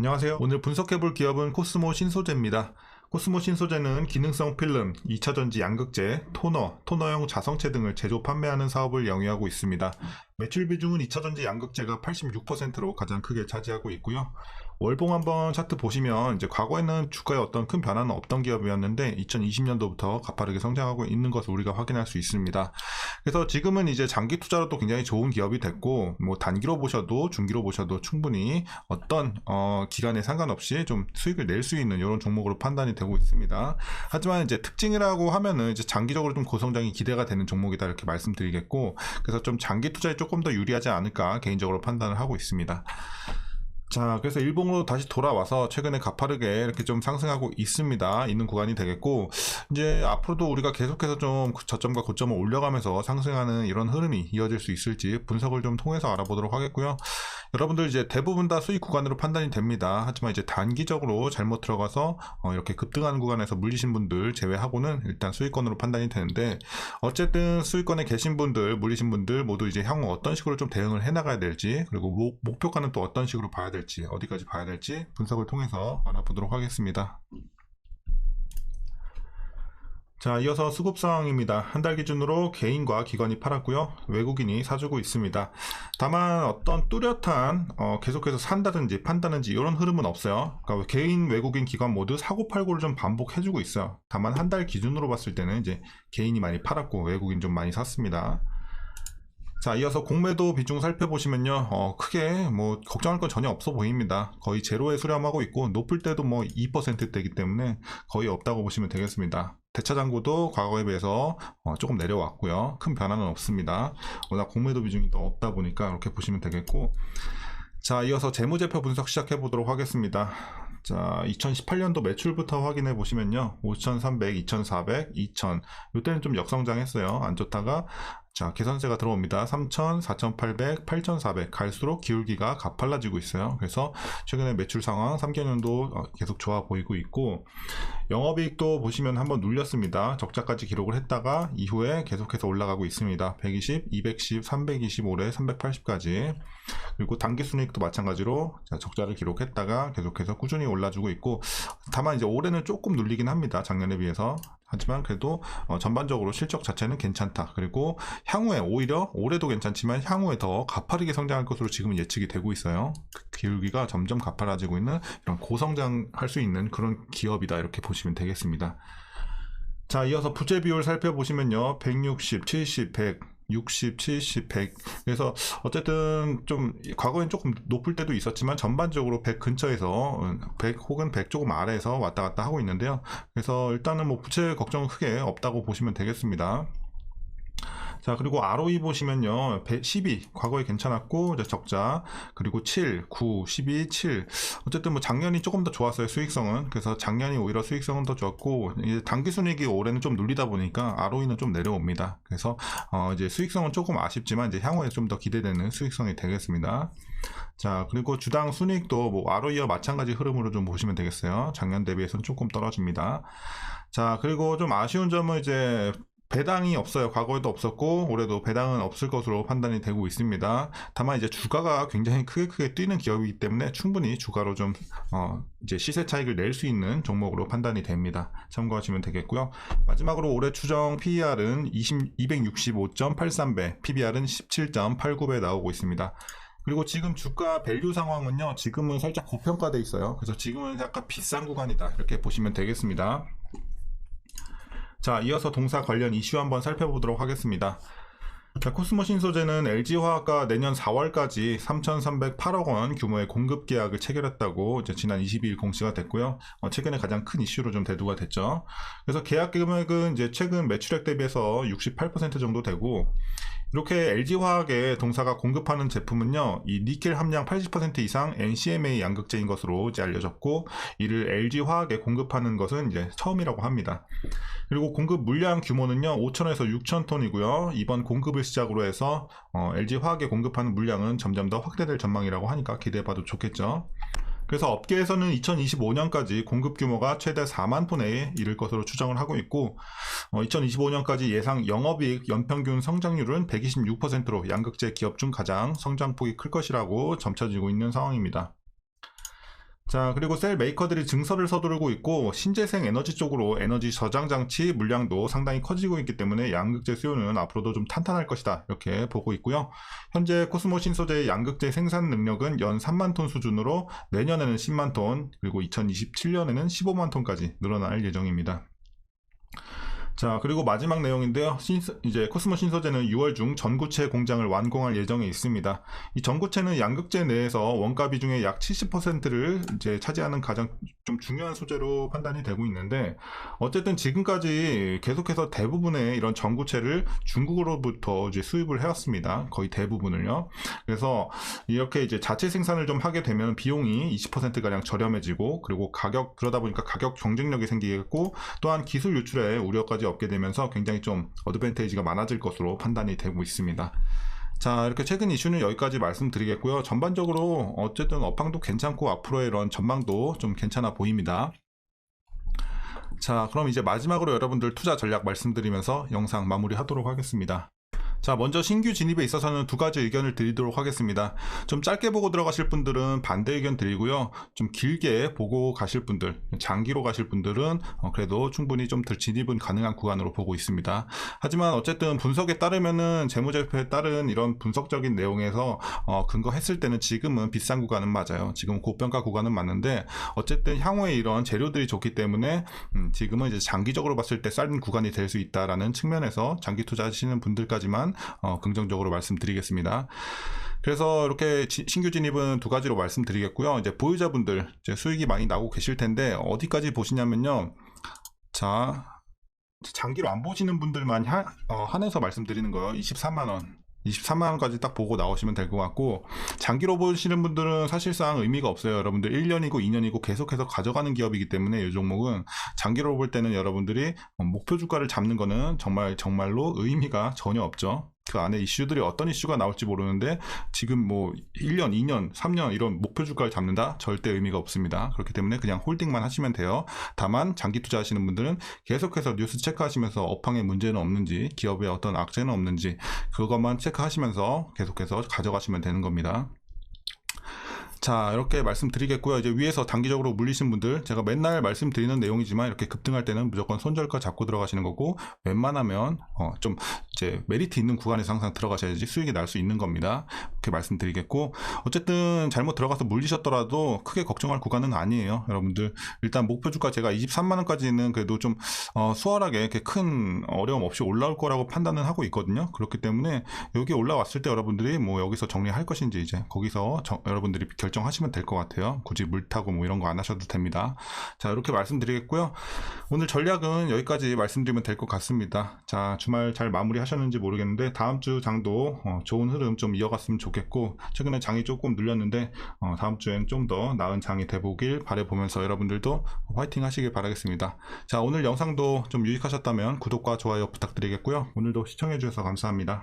안녕하세요. 오늘 분석해볼 기업은 코스모 신소재입니다. 코스모 신소재는 기능성 필름, 2차전지 양극재, 토너용 자성체 등을 제조 판매하는 사업을 영위하고 있습니다. 매출 비중은 2차전지 양극재가 86%로 가장 크게 차지하고 있고요. 월봉 한번 차트 보시면 이제 과거에는 주가에 어떤 큰 변화는 없던 기업이었는데 2020년도부터 가파르게 성장하고 있는 것을 우리가 확인할 수 있습니다. 그래서 지금은 이제 장기 투자로도 굉장히 좋은 기업이 됐고, 뭐 단기로 보셔도 중기로 보셔도 충분히 어떤 기간에 상관없이 좀 수익을 낼 수 있는 이런 종목으로 판단이 되고 있습니다. 하지만 이제 특징이라고 하면은 이제 장기적으로 좀 고성장이 기대가 되는 종목이다 이렇게 말씀드리겠고, 그래서 좀 장기 투자에 조금 더 유리하지 않을까 개인적으로 판단을 하고 있습니다. 자, 그래서 일봉으로 다시 돌아와서 최근에 가파르게 이렇게 좀 상승하고 있는 구간이 되겠고, 이제 앞으로도 우리가 계속해서 좀 저점과 고점을 올려가면서 상승하는 이런 흐름이 이어질 수 있을지 분석을 좀 통해서 알아보도록 하겠고요. 여러분들 이제 대부분 다 수익 구간으로 판단이 됩니다. 하지만 이제 단기적으로 잘못 들어가서 이렇게 급등하는 구간에서 물리신 분들 제외하고는 일단 수익권으로 판단이 되는데, 어쨌든 수익권에 계신 분들, 물리신 분들 모두 이제 향후 어떤 식으로 좀 대응을 해나가야 될지, 그리고 목표가는 또 어떤 식으로 봐야 될지, 어디까지 봐야 될지 분석을 통해서 알아보도록 하겠습니다. 자, 이어서 수급 상황입니다. 한 달 기준으로 개인과 기관이 팔았고요. 외국인이 사주고 있습니다. 다만 어떤 뚜렷한 계속해서 산다든지 판다든지 이런 흐름은 없어요. 그러니까 개인, 외국인, 기관 모두 사고 팔고를 좀 반복해주고 있어요. 다만 한 달 기준으로 봤을 때는 이제 개인이 많이 팔았고 외국인 좀 많이 샀습니다. 자, 이어서 공매도 비중 살펴보시면요, 크게 뭐 걱정할 건 전혀 없어 보입니다. 거의 제로에 수렴하고 있고, 높을 때도 뭐 2%대이기 때문에 거의 없다고 보시면 되겠습니다. 대차장고도 과거에 비해서 조금 내려왔고요. 큰 변화는 없습니다. 워낙 공매도 비중이 더 없다 보니까 이렇게 보시면 되겠고, 자, 이어서 재무제표 분석 시작해 보도록 하겠습니다. 자, 2018년도 매출부터 확인해 보시면요, 5,300, 2,400, 2,000, 이때는 좀 역성장했어요. 안 좋다가 자, 개선세가 들어옵니다. 3,000, 4,800, 8,400 갈수록 기울기가 가팔라지고 있어요. 그래서 최근에 매출 상황 3개년도 계속 좋아 보이고 있고, 영업이익도 보시면 한번 눌렸습니다. 적자까지 기록을 했다가 이후에 계속해서 올라가고 있습니다. 120, 210, 320, 올해 380까지. 그리고 당기순이익도 마찬가지로 적자를 기록했다가 계속해서 꾸준히 올라주고 있고, 다만 이제 올해는 조금 눌리긴 합니다. 작년에 비해서. 하지만 그래도 전반적으로 실적 자체는 괜찮다. 그리고 향후에 오히려 올해도 괜찮지만 향후에 더 가파르게 성장할 것으로 지금 예측이 되고 있어요. 기울기가 점점 가파라지고 있는 이런 고성장할 수 있는 그런 기업이다 이렇게 보시면 되겠습니다. 자, 이어서 부채 비율 살펴보시면요, 160, 70, 100 60, 70, 100. 그래서 어쨌든 좀 과거엔 조금 높을 때도 있었지만 전반적으로 100 근처에서 100 혹은 100 조금 아래에서 왔다 갔다 하고 있는데요. 그래서 일단은 뭐 부채 걱정은 크게 없다고 보시면 되겠습니다. 자, 그리고 ROE 보시면요, 12 과거에 괜찮았고 이제 적자, 그리고 7, 9, 12, 7. 어쨌든 뭐 작년이 조금 더 좋았어요, 수익성은. 그래서 작년이 오히려 수익성은 더 좋았고, 이제 당기순이익이 올해는 좀 눌리다 보니까 ROE는 좀 내려옵니다. 그래서 이제 수익성은 조금 아쉽지만 이제 향후에 좀 더 기대되는 수익성이 되겠습니다. 자, 그리고 주당 순이익도 뭐 ROE와 마찬가지 흐름으로 좀 보시면 되겠어요. 작년 대비해서는 조금 떨어집니다. 자, 그리고 좀 아쉬운 점은 이제 배당이 없어요. 과거에도 없었고 올해도 배당은 없을 것으로 판단이 되고 있습니다. 다만 이제 주가가 굉장히 크게 뛰는 기업이기 때문에 충분히 주가로 좀 이제 시세 차익을 낼 수 있는 종목으로 판단이 됩니다. 참고하시면 되겠고요. 마지막으로 올해 추정 PER은 265.83배, PBR은 17.89배 나오고 있습니다. 그리고 지금 주가 밸류 상황은요, 지금은 살짝 고평가돼 있어요. 그래서 지금은 약간 비싼 구간이다 이렇게 보시면 되겠습니다. 자, 이어서 동사 관련 이슈 한번 살펴보도록 하겠습니다. 자, 코스모 신소재는 LG화학과 내년 4월까지 3,308억 원 규모의 공급 계약을 체결했다고 이제 지난 22일 공시가 됐고요. 최근에 가장 큰 이슈로 좀 대두가 됐죠. 그래서 계약 금액은 이제 최근 매출액 대비해서 68% 정도 되고, 이렇게 LG화학에 동사가 공급하는 제품은요, 이 니켈 함량 80% 이상 NCMA 양극재인 것으로 이제 알려졌고, 이를 LG화학에 공급하는 것은 이제 처음이라고 합니다. 그리고 공급 물량 규모는요, 5,000에서 6,000톤이고요. 이번 공급을 시작으로 해서 LG화학에 공급하는 물량은 점점 더 확대될 전망이라고 하니까 기대해봐도 좋겠죠. 그래서 업계에서는 2025년까지 공급 규모가 최대 4만 톤에 이를 것으로 추정을 하고 있고, 2025년까지 예상 영업이익 연평균 성장률은 126%로 양극재 기업 중 가장 성장폭이 클 것이라고 점쳐지고 있는 상황입니다. 자, 그리고 셀 메이커들이 증설을 서두르고 있고 신재생 에너지 쪽으로 에너지 저장 장치 물량도 상당히 커지고 있기 때문에 양극재 수요는 앞으로도 좀 탄탄할 것이다 이렇게 보고 있고요. 현재 코스모 신소재의 양극재 생산 능력은 연 3만 톤 수준으로 내년에는 10만 톤 그리고 2027년에는 15만 톤까지 늘어날 예정입니다. 자, 그리고 마지막 내용인데요. 이제 코스모 신소재는 6월 중 전구체 공장을 완공할 예정에 있습니다. 이 전구체는 양극재 내에서 원가 비중의 약 70%를 이제 차지하는 가장 좀 중요한 소재로 판단이 되고 있는데, 어쨌든 지금까지 계속해서 대부분의 이런 전구체를 중국으로부터 이제 수입을 해왔습니다. 거의 대부분을요. 그래서 이렇게 이제 자체 생산을 좀 하게 되면 비용이 20%가량 저렴해지고, 그리고 그러다 보니까 가격 경쟁력이 생기겠고, 또한 기술 유출에 우려까지 없게 되면서 굉장히 좀 어드밴테이지가 많아질 것으로 판단이 되고 있습니다. 자, 이렇게 최근 이슈는 여기까지 말씀드리겠고요. 전반적으로 어쨌든 업황도 괜찮고 앞으로의 이런 전망도 좀 괜찮아 보입니다. 자, 그럼 이제 마지막으로 여러분들 투자 전략 말씀드리면서 영상 마무리하도록 하겠습니다. 자, 먼저 신규 진입에 있어서는 두 가지 의견을 드리도록 하겠습니다. 좀 짧게 보고 들어가실 분들은 반대 의견 드리고요. 좀 길게 보고 가실 분들, 장기로 가실 분들은 그래도 충분히 좀 진입은 가능한 구간으로 보고 있습니다. 하지만 어쨌든 분석에 따르면은 재무제표에 따른 이런 분석적인 내용에서 근거했을 때는 지금은 비싼 구간은 맞아요. 지금 고평가 구간은 맞는데 어쨌든 향후에 이런 재료들이 좋기 때문에 지금은 이제 장기적으로 봤을 때 싼 구간이 될 수 있다라는 측면에서 장기 투자하시는 분들까지만 긍정적으로 말씀드리겠습니다. 그래서 이렇게 신규 진입은 두 가지로 말씀드리겠고요. 이제 보유자분들 이제 수익이 많이 나고 계실 텐데 어디까지 보시냐면요. 자, 장기로 안 보시는 분들만 한해서 말씀드리는 거예요. 23만원까지 딱 보고 나오시면 될 것 같고, 장기로 보시는 분들은 사실상 의미가 없어요. 여러분들 1년이고 2년이고 계속해서 가져가는 기업이기 때문에 이 종목은 장기로 볼 때는 여러분들이 목표 주가를 잡는 거는 정말로 의미가 전혀 없죠. 그 안에 이슈들이 어떤 이슈가 나올지 모르는데 지금 뭐 1년, 2년, 3년 이런 목표 주가를 잡는다? 절대 의미가 없습니다. 그렇기 때문에 그냥 홀딩만 하시면 돼요. 다만 장기 투자하시는 분들은 계속해서 뉴스 체크하시면서 업황에 문제는 없는지, 기업에 어떤 악재는 없는지 그것만 체크하시면서 계속해서 가져가시면 되는 겁니다. 자, 이렇게 말씀드리겠고요. 이제 위에서 단기적으로 물리신 분들, 제가 맨날 말씀드리는 내용이지만 이렇게 급등할 때는 무조건 손절가 잡고 들어가시는 거고, 웬만하면 좀 이제 메리트 있는 구간에서 항상 들어가셔야지 수익이 날 수 있는 겁니다. 이렇게 말씀드리겠고, 어쨌든 잘못 들어가서 물리셨더라도 크게 걱정할 구간은 아니에요. 여러분들 일단 목표 주가 제가 23만 원까지는 그래도 좀 수월하게 이렇게 큰 어려움 없이 올라올 거라고 판단은 하고 있거든요. 그렇기 때문에 여기 올라왔을 때 여러분들이 뭐 여기서 정리할 것인지 이제 거기서 여러분들이 결정하시면 될 것 같아요. 굳이 물 타고 뭐 이런 거 안 하셔도 됩니다. 자, 이렇게 말씀드리겠고요. 오늘 전략은 여기까지 말씀드리면 될 것 같습니다. 자, 주말 잘 마무리 하셨는지 모르겠는데 다음 주 장도 좋은 흐름 좀 이어갔으면 좋겠고, 최근에 장이 조금 눌렸는데 다음 주엔 좀 더 나은 장이 돼보길 바라보면서 여러분들도 화이팅 하시길 바라겠습니다. 자, 오늘 영상도 좀 유익하셨다면 구독과 좋아요 부탁드리겠고요. 오늘도 시청해 주셔서 감사합니다.